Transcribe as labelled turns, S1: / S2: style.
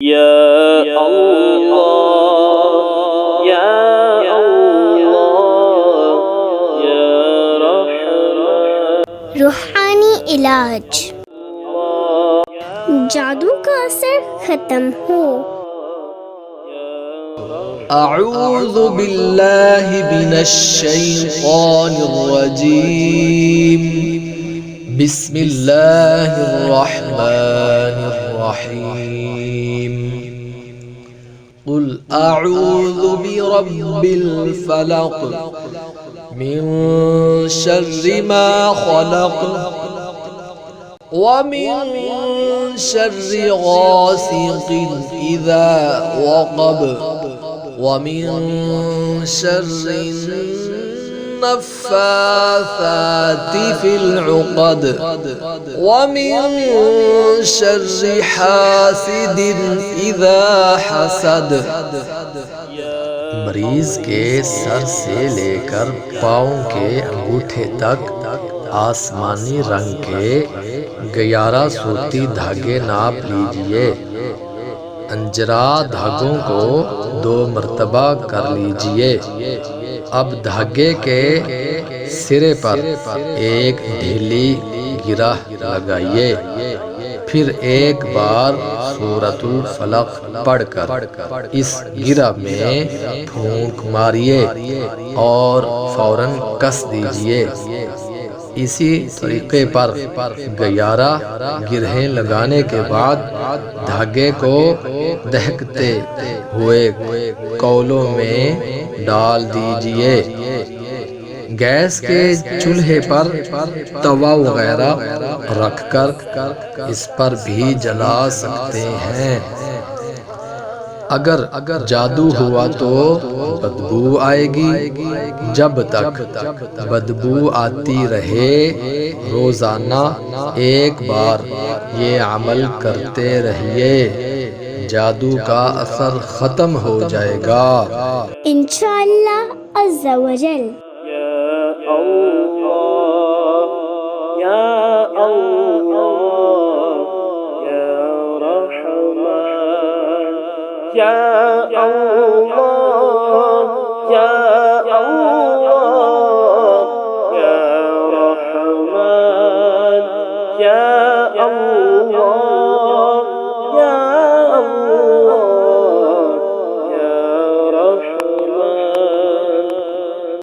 S1: या अल्लाह या अल्लाह या रहमान।
S2: रूहानी इलाज, जादू का असर खत्म हो।
S3: अऊज़ु बिल्लाहि मिनश शैतानिर रजीम। बिस्मिल्लाहिर रहमानिर रहीम। कुल अऊज़ु बिरब्बिल फलक मिन शर्रि मा खलक व मिन शर्रि गासिकिन इज़ा वक़ब व मिन शर्रि नफ़्फ़ाथाति फ़िल उक़द व मिन शर्रि हासिदिन इज़ा हसद। मरीज के सर से लेकर पाँव के अंगूठे तक आसमानी रंग के 11 सूती धागे नाप लीजिए। अंजरा धागों को 2 मर्तबा कर लीजिए। अब धागे के सिरे पर एक ढीली गिरह लगाइए। फिर एक बार सूरतुल फलक पढ़कर इस गिरह में फूंक मारिए और फौरन कस दीजिए। इसी तरीके पर 11 गिरहें लगाने के बाद धागे को दहकते हुए कौलों में डाल दीजिए। गैस के चूल्हे पर तवा वगैरह रखकर इस पर भी जला सकते हैं। अगर जादू हुआ तो बदबू आएगी। जब तक बदबू आती रहे रोजाना एक बार ये अमल करते रहिए, जादू का असर खत्म हो जाएगा
S2: इंशाअल्लाह अज़्ज़ा वजल।
S1: या अल्लाह या अल्लाह या रहमान या अल्लाह।